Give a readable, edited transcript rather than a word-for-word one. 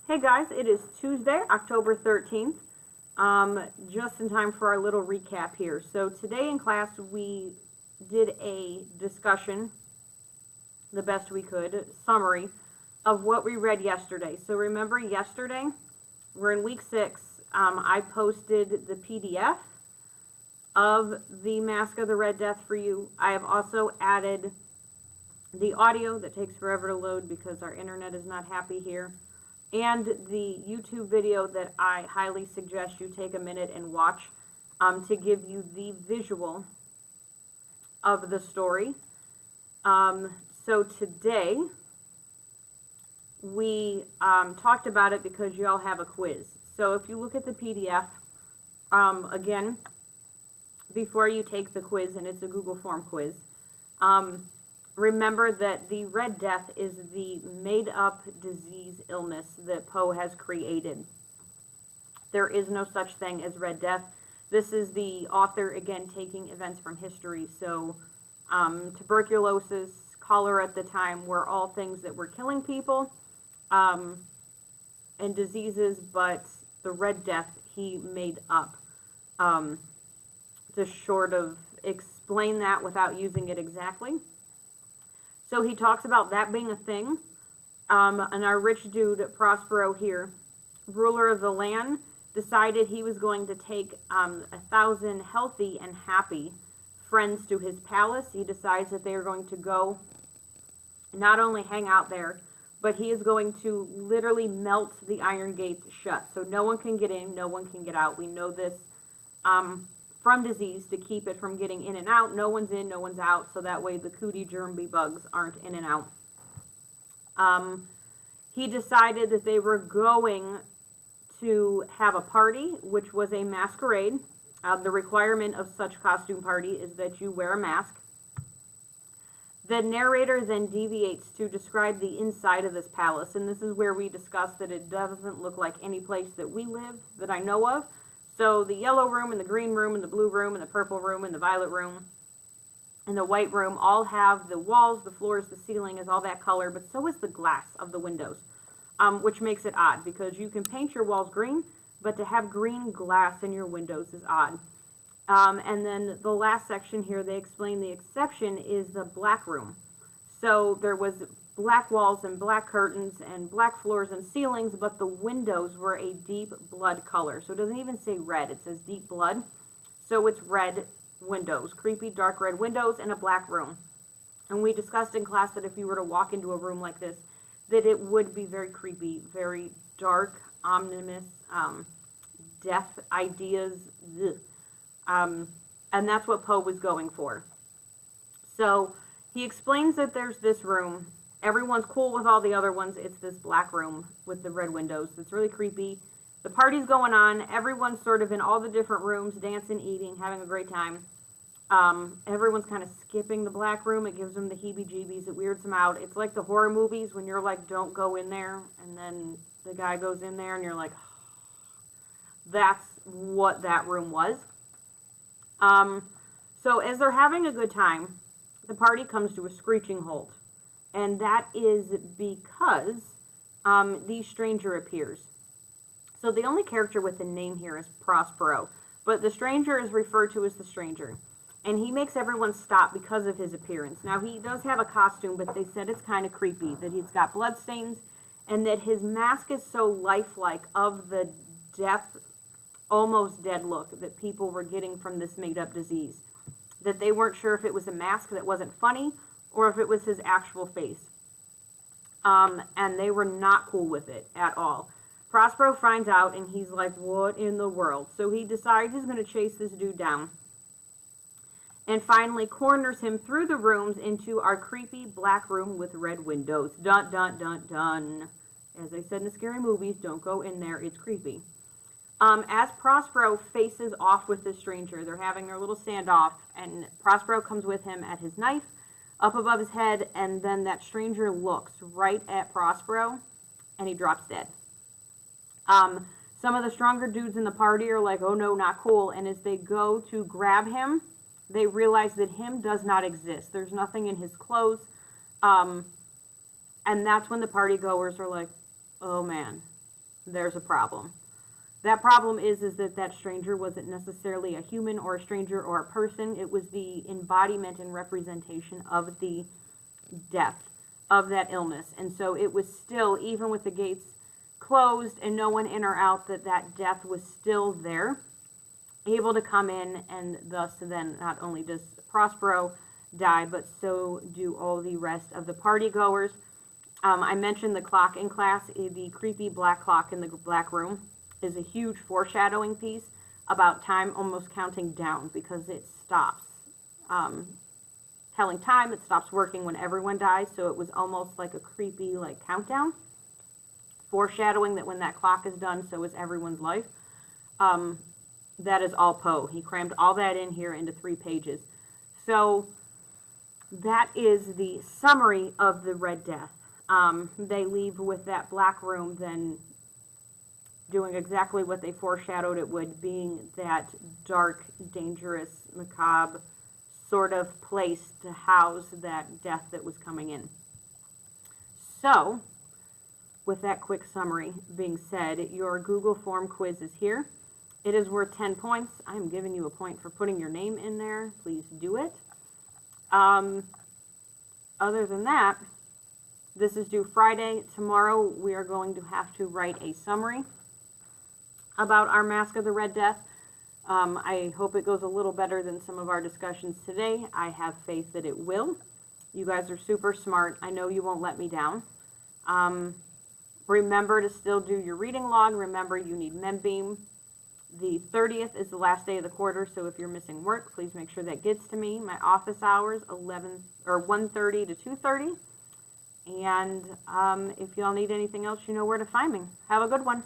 Hey guys, it is Tuesday, October 13th, just in time for our little recap here. So today in class we did a discussion, the best we could, summary of what we read yesterday. So remember yesterday, we're in week 6, I posted the PDF of the Mask of the Red Death for you. I have also added the audio that takes forever to load because our internet is not happy here, and the YouTube video that I highly suggest you take a minute and watch to give you the visual of the story. So today we talked about it because you all have a quiz. So if you look at the PDF, again, before you take the quiz, and it's a Google form quiz, remember that the Red Death is the made-up disease illness that Poe has created. There is no such thing as Red Death. This is the author, again, taking events from history. So tuberculosis, cholera at the time were all things that were killing people and diseases, but the Red Death he made up to sort of explain that without using it exactly. So he talks about that being a thing, and our rich dude, Prospero here, ruler of the land, decided he was going to take 1,000 healthy and happy friends to his palace. He decides that they are going to go not only hang out there, but he is going to literally melt the iron gates shut. So no one can get in, no one can get out. We know this from disease to keep it from getting in and out. No one's in, no one's out, so that way the cootie germ bee bugs aren't in and out. He decided that they were going to have a party, which was a masquerade. The requirement of such costume party is that you wear a mask. The narrator then deviates to describe the inside of this palace, and this is where we discuss that it doesn't look like any place that we live that I know of. So the yellow room and the green room and the blue room and the purple room and the violet room and the white room all have the walls, the floors, the ceiling is all that color, but so is the glass of the windows, which makes it odd because you can paint your walls green, but to have green glass in your windows is odd. And then the last section here, they explain the exception is the black room. So there was black walls and black curtains and black floors and ceilings, but the windows were a deep blood color. So it doesn't even say red, it says deep blood. So it's red windows, creepy dark red windows and a black room. And we discussed in class that if you were to walk into a room like this, that it would be very creepy, very dark, ominous, death ideas. And that's what Poe was going for. So he explains that there's this room. Everyone's cool with all the other ones. It's this black room with the red windows. It's really creepy. The party's going on. Everyone's sort of in all the different rooms, dancing, eating, having a great time. Everyone's kind of skipping the black room. It gives them the heebie-jeebies. It weirds them out. It's like the horror movies when you're like, don't go in there. And then the guy goes in there and you're like, that's what that room was. So as they're having a good time, the party comes to a screeching halt. And that is because the stranger appears. So the only character with a name here is Prospero, but the stranger is referred to as the stranger. And he makes everyone stop because of his appearance. Now he does have a costume, but they said it's kind of creepy, that he's got bloodstains, and that his mask is so lifelike of the death, almost dead look that people were getting from this made-up disease, that they weren't sure if it was a mask that wasn't funny or if it was his actual face. And they were not cool with it at all. Prospero finds out and he's like, what in the world? So he decides he's going to chase this dude down and finally corners him through the rooms into our creepy black room with red windows. Dun, dun, dun, dun. As I said in the scary movies, don't go in there, it's creepy. As Prospero faces off with the stranger, they're having their little standoff, and Prospero comes with him at his knife, up above his head, and then that stranger looks right at Prospero, and he drops dead. Some of the stronger dudes in the party are like, oh no, not cool, and as they go to grab him, they realize that him does not exist. There's nothing in his clothes, and that's when the party goers are like, oh man, there's a problem. That problem is that that stranger wasn't necessarily a human or a stranger or a person. It was the embodiment and representation of the death of that illness. And so it was still, even with the gates closed and no one in or out, that death was still there, able to come in, and thus then not only does Prospero die, but so do all the rest of the party goers. I mentioned the clock in class. The creepy black clock in the black room is a huge foreshadowing piece about time almost counting down, because it stops telling time. It stops working when everyone dies, so it was almost like a creepy countdown, foreshadowing that when that clock is done, so is everyone's life. That is all Poe. He crammed all that in here into 3 pages. So that is the summary of the Red Death. They leave with that black room then doing exactly what they foreshadowed it would, being that dark, dangerous, macabre sort of place to house that death that was coming in. So, with that quick summary being said, your Google form quiz is here. It is worth 10 points. I'm giving you a point for putting your name in there. Please do it. Other than that, this is due Friday. Tomorrow we are going to have to write a summary about our Mask of the Red Death. I hope it goes a little better than some of our discussions today. I have faith that it will. You guys are super smart. I know you won't let me down. Remember to still do your reading log. Remember, you need MemBeam. The 30th is the last day of the quarter, so if you're missing work, please make sure that gets to me. My office hours, 1:30 to 2:30. And if y'all need anything else, you know where to find me. Have a good one.